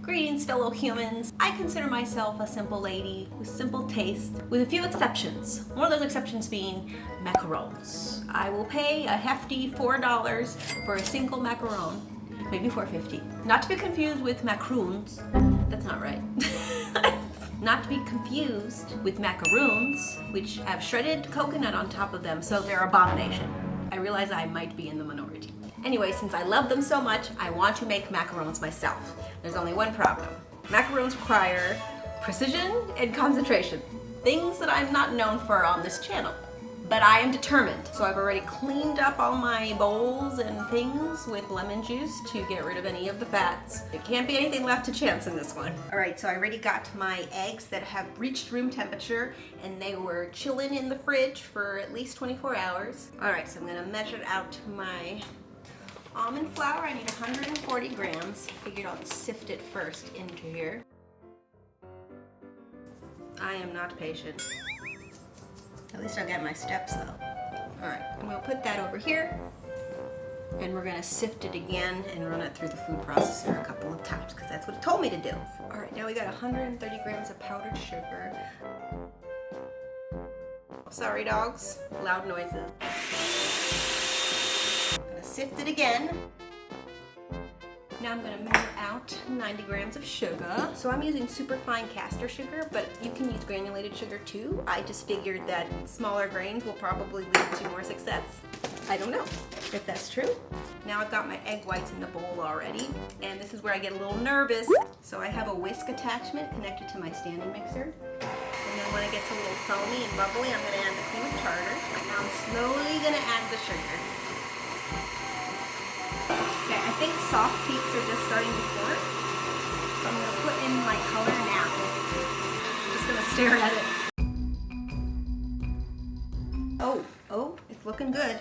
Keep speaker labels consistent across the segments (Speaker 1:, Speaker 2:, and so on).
Speaker 1: Greetings, fellow humans. I consider myself a simple lady with simple taste, with a few exceptions. One of those exceptions being macarons. I will pay a hefty $4 for a single macaron, maybe $4.50. Not to be confused with macarons. That's not right. Not to be confused with macaroons, which have shredded coconut on top of them, so they're abomination. I realize I might be in the minority. Anyway, since I love them so much, I want to make macarons myself. There's only one problem. Macarons require precision and concentration. Things that I'm not known for on this channel. But I am determined. So I've already cleaned up all my bowls and things with lemon juice to get rid of any of the fats. There can't be anything left to chance in this one. All right, so I already got my eggs that have reached room temperature and they were chilling in the fridge for at least 24 hours. All right, so I'm gonna measure out my almond flour. I need 140 grams. Figured I'll sift it first into here. I am not patient. At least I'll get my steps though. All right, I'm gonna put that over here and we're gonna sift it again and run it through the food processor a couple of times because that's what it told me to do. All right, now we got 130 grams of powdered sugar. Sorry dogs, loud noises. Sift it again. Now I'm going to measure out 90 grams of sugar. So I'm using super fine caster sugar, but you can use granulated sugar too. I just figured that smaller grains will probably lead to more success. I don't know if that's true. Now I've got my egg whites in the bowl already, and this is where I get a little nervous. So I have a whisk attachment connected to my standing mixer. And then when it gets a little foamy and bubbly, I'm going to add the cream of tartar. Now I'm slowly going to add the sugar. Okay, I think soft peaks are just starting to form. So I'm going to put in my color now. I'm just going to stare at it. Oh, it's looking good.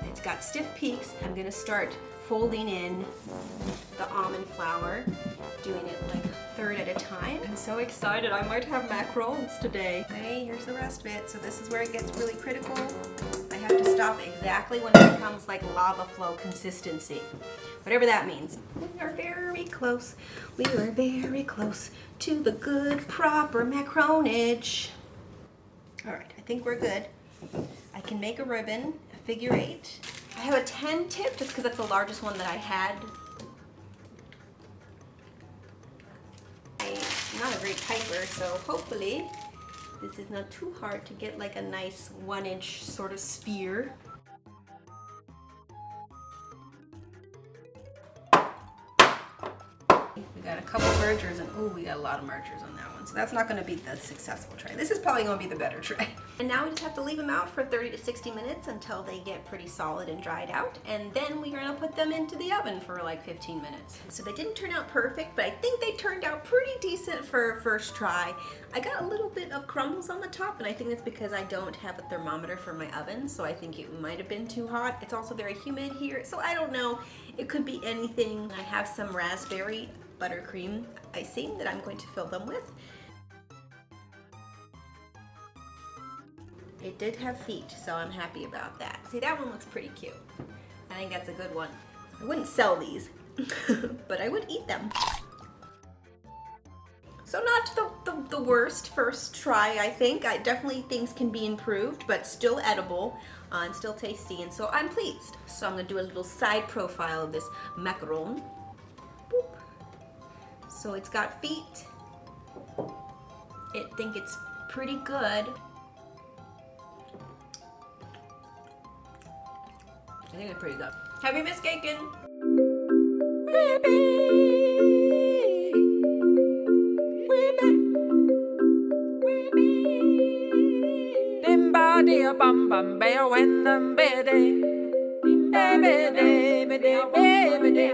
Speaker 1: It's got stiff peaks. I'm going to start folding in the almond flour, doing it like a third at a time. I'm so excited. I might have macarons today. Okay, here's the rest of it. So this is where it gets really critical. I have to stop exactly when it becomes like lava flow consistency. Whatever that means. We are very close. We are very close to the good, proper macaronage. All right, I think we're good. I can make a ribbon, a figure 8. I have a 10 tip just because that's the largest one that I had. I'm not a great typer, so hopefully this is not too hard to get like a nice 1-inch sort of sphere. We got a couple mergers and ooh, we got a lot of mergers on that one. So that's not going to be the successful tray. This is probably going to be the better tray. And now we just have to leave them out for 30 to 60 minutes until they get pretty solid and dried out. And then we're going to put them into the oven for like 15 minutes. So they didn't turn out perfect, but I think they turned out pretty decent for first try. I got a little bit of crumbles on the top, and I think that's because I don't have a thermometer for my oven, so I think it might have been too hot. It's also very humid here, so I don't know. It could be anything. I have some raspberry buttercream icing that I'm going to fill them with. It did have feet, so I'm happy about that. See, that one looks pretty cute. I think that's a good one. I wouldn't sell these, but I would eat them. So not the worst first try, I think. I definitely things can be improved, but still edible and still tasty, and so I'm pleased. So I'm gonna do a little side profile of this macaron. Boop. So it's got feet. I think it's pretty good. I think it's pretty good. Happy miscaking!
Speaker 2: Bam bam bear when the baby, baby, baby, baby, baby,